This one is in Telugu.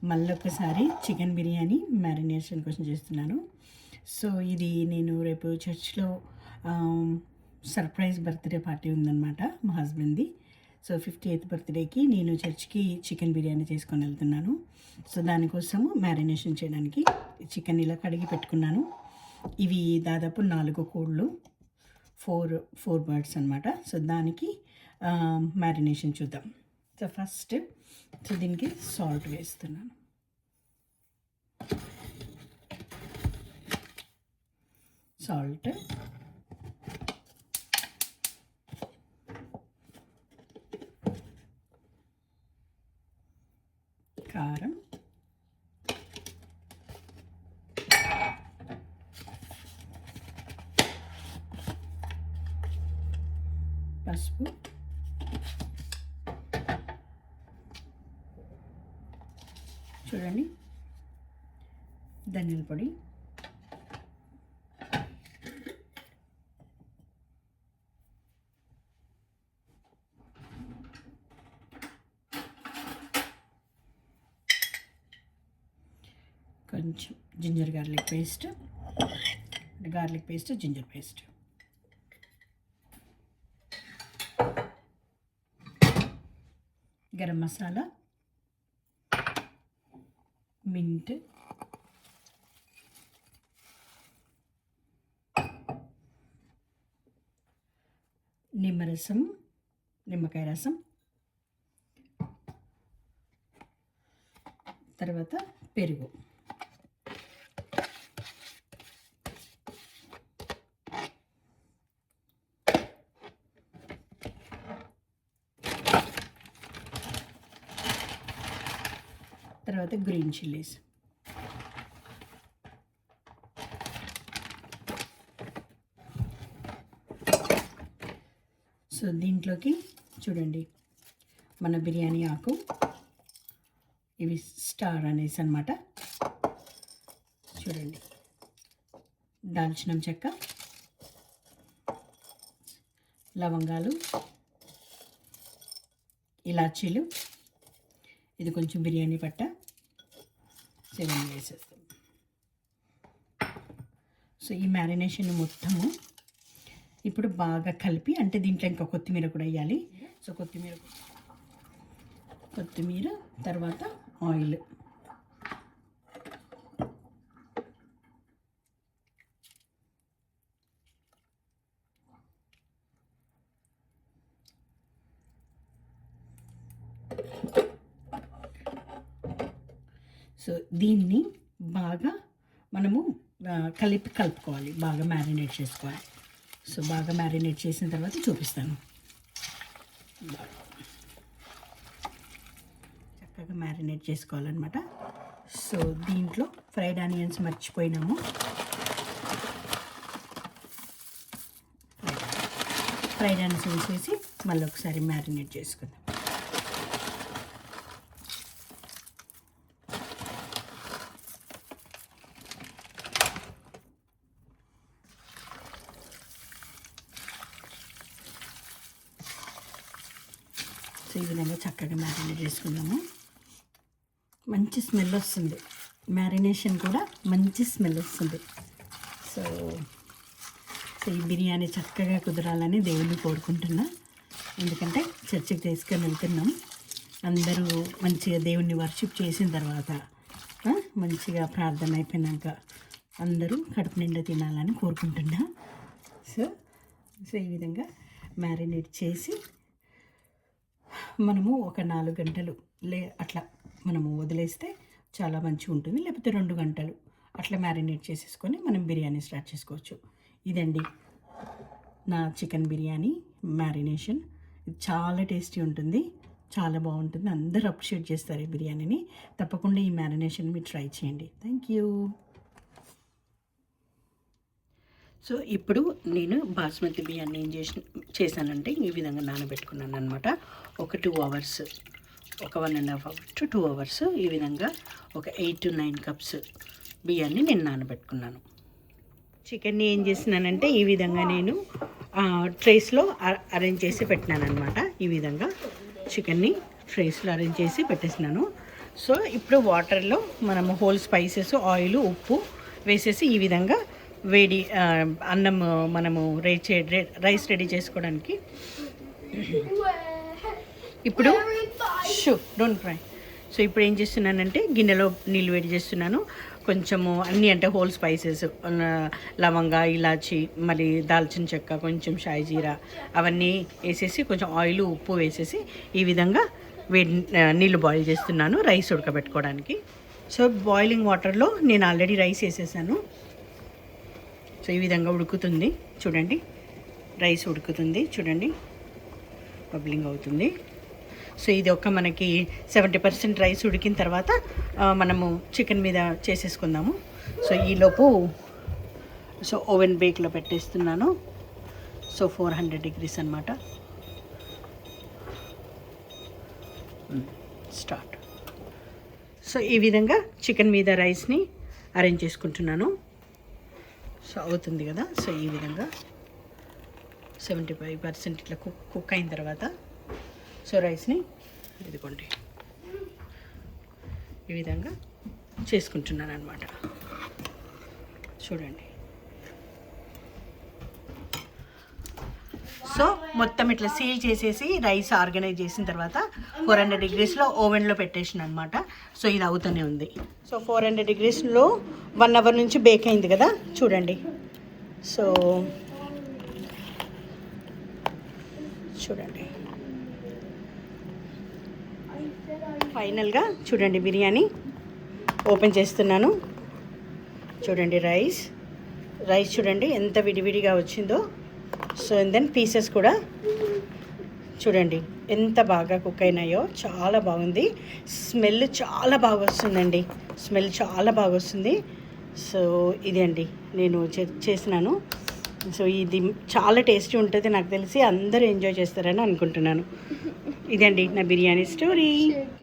మళ్ళొకసారి చికెన్ బిర్యానీ మ్యారినేషన్ కోసం చేస్తున్నాను. సో ఇది నేను రేపు చర్చ్లో సర్ప్రైజ్ బర్త్డే పార్టీ ఉందన్నమాట మా హస్బెండ్ది. సో 58th బర్త్డేకి నేను చర్చ్కి చికెన్ బిర్యానీ చేసుకొని వెళ్తున్నాను. సో దానికోసము మ్యారినేషన్ చేయడానికి చికెన్ ఇలా కడిగి పెట్టుకున్నాను. ఇవి దాదాపు 4 కోళ్ళు, 4 బర్డ్స్ అనమాట. సో దానికి మ్యారినేషన్ చూద్దాం. సో ఫస్ట్ దీనికి సాల్ట్ వేస్తున్నాను. సాల్ట్, కారం, పసుపు, చూడండి, ధనియాల పొడి, కొంచెం ginger garlic paste, ginger paste, garam masala, mint, నిమ్మరసం, నిమ్మకాయ రసం, తర్వాత పెరుగు. తర్వాత గ్రీన్ చిల్లీస్. సో దీంట్లోకి చూడండి మన బిర్యానీ ఆకు, ఇవి స్టార్ అనేసి అన్నమాట. చూడండి, దాల్చిన చెక్క, లవంగాలు, ఇలాచీలు, ఇది కొంచెం బిర్యానీ పట్ట, 7 వేసేస్తాం. సో ఈ మ్యారినేషన్ మొత్తము ఇప్పుడు బాగా కలిపి, అంటే దీంట్లో ఇంకా కొత్తిమీర కూడా వేయాలి. సో కొత్తిమీర తర్వాత ఆయిల్. సో దీన్ని బాగా మనము కలుపుకోవాలి, బాగా మ్యారినేట్ చేసుకోవాలి. సో బాగా మ్యారినేట్ చేసిన తర్వాత చూపిస్తాను. చక్కగా మ్యారినేట్ చేసుకోవాలన్నమాట. సో దీంట్లో ఫ్రైడ్ ఆనియన్స్ మర్చిపోయినాము. ఫ్రైడ్ ఆనియన్స్ వేసి మళ్ళీ ఒకసారి మ్యారినేట్ చేసుకుందాం. ఈ విధంగా చక్కగా మ్యారినేట్ చేసుకుందాము. మంచి స్మెల్ వస్తుంది, మ్యారినేషన్ కూడా మంచి స్మెల్ వస్తుంది. సో ఈ బిర్యానీ చక్కగా కుదరాలని దేవుణ్ణి కోరుకుంటున్నా. ఎందుకంటే చర్చికి తీసుకొని వెళ్తున్నాం. అందరూ మంచిగా దేవుణ్ణి వర్షిప్ చేసిన తర్వాత మంచిగా ప్రార్థన అయిపోయినాక అందరూ కడుపు నిండా తినాలని కోరుకుంటున్నా. సో ఈ విధంగా మ్యారినేట్ చేసి మనము ఒక 4 గంటలు అట్లా మనము వదిలేస్తే చాలా మంచిగా ఉంటుంది. లేకపోతే 2 గంటలు అట్లా మ్యారినేట్ చేసేసుకొని మనం బిర్యానీ స్టార్ట్ చేసుకోవచ్చు. ఇదండి నా చికెన్ బిర్యానీ మ్యారినేషన్. ఇది చాలా టేస్టీ ఉంటుంది, చాలా బాగుంటుంది. అందరూ అప్రిషియేట్ చేస్తారు ఈ బిర్యానీని. తప్పకుండా ఈ మ్యారినేషన్ మీరు ట్రై చేయండి. Thank you. సో ఇప్పుడు నేను బాస్మతి బియ్యాన్ని ఏం చేశానంటే ఈ విధంగా నానబెట్టుకున్నాను అనమాట. ఒక 2 అవర్స్, ఒక 1.5 అవర్ టు 2 అవర్స్ ఈ విధంగా ఒక 8 to 9 కప్స్ బియ్యాన్ని నేను నానబెట్టుకున్నాను. చికెన్ని ఏం చేసినానంటే ఈ విధంగా నేను ట్రేస్లో అరేంజ్ చేసి పెట్టినాను అనమాట. ఈ విధంగా చికెన్ని ట్రేస్లో అరేంజ్ చేసి పెట్టేసినాను. సో ఇప్పుడు వాటర్లో మనము హోల్ స్పైసెస్, ఆయిల్, ఉప్పు వేసేసి ఈ విధంగా వేడి అన్నం మనము రైస్ రెడీ చేసుకోవడానికి ఇప్పుడు డోంట్ క్రై. సో ఇప్పుడు ఏం చేస్తున్నానంటే గిన్నెలో నీళ్ళు వేడి చేస్తున్నాను. కొంచెము అన్నీ అంటే హోల్ స్పైసెస్, లవంగా, ఇలాచి, మళ్ళీ దాల్చిన చెక్క, కొంచెం షాయి జీరా అవన్నీ వేసేసి కొంచెం ఆయిల్, ఉప్పు వేసేసి ఈ విధంగా వేడి నీళ్ళు బాయిల్ చేస్తున్నాను రైస్ ఉడకబెట్టుకోవడానికి. సో బాయిలింగ్ వాటర్లో నేను ఆల్రెడీ రైస్ వేసేసాను. సో ఈ విధంగా ఉడుకుతుంది చూడండి, రైస్ ఉడుకుతుంది చూడండి, బబ్లింగ్ అవుతుంది. సో ఇది ఒక మనకి 70% రైస్ ఉడికిన తర్వాత మనము చికెన్ మీద చేసేసుకుందాము. సో ఈలోపు ఓవెన్ బేక్లో పెట్టేస్తున్నాను. సో 400 degrees అనమాట. స్టార్ట్. సో ఈ విధంగా చికెన్ మీద రైస్ని అరేంజ్ చేసుకుంటున్నాను. సో అవుతుంది కదా. సో ఈ విధంగా 75% ఇట్లా కుక్ అయిన తర్వాత సో రైస్ని ఇదిగోండి ఈ విధంగా చేసుకుంటున్నాను అనమాట. చూడండి. సో మొత్తం ఇట్లా సీల్ చేసేసి రైస్ ఆర్గనైజ్ చేసిన తర్వాత 400 degreesలో ఓవెన్లో పెట్టేసిన అనమాట. సో ఇది అవుతూనే ఉంది. సో 400 degreesలో 1 hour నుంచి బేక్ అయింది కదా చూడండి. సో చూడండి ఫైనల్గా చూడండి బిర్యానీ ఓపెన్ చేస్తున్నాను. చూడండి రైస్ చూడండి ఎంత విడివిడిగా వచ్చిందో. సో అండ్ దెన్ పీసెస్ కూడా చూడండి ఎంత బాగా కుక్ అయినాయో, చాలా బాగుంది. స్మెల్ చాలా బాగా వస్తుందండి, స్మెల్ చాలా బాగా వస్తుంది. సో ఇది అండి నేను చేసినాను. సో ఇది చాలా టేస్టీ ఉంటుంది, నాకు తెలిసి అందరూ ఎంజాయ్ చేస్తారని అనుకుంటున్నాను. ఇదండి నా బిర్యానీ స్టోరీ.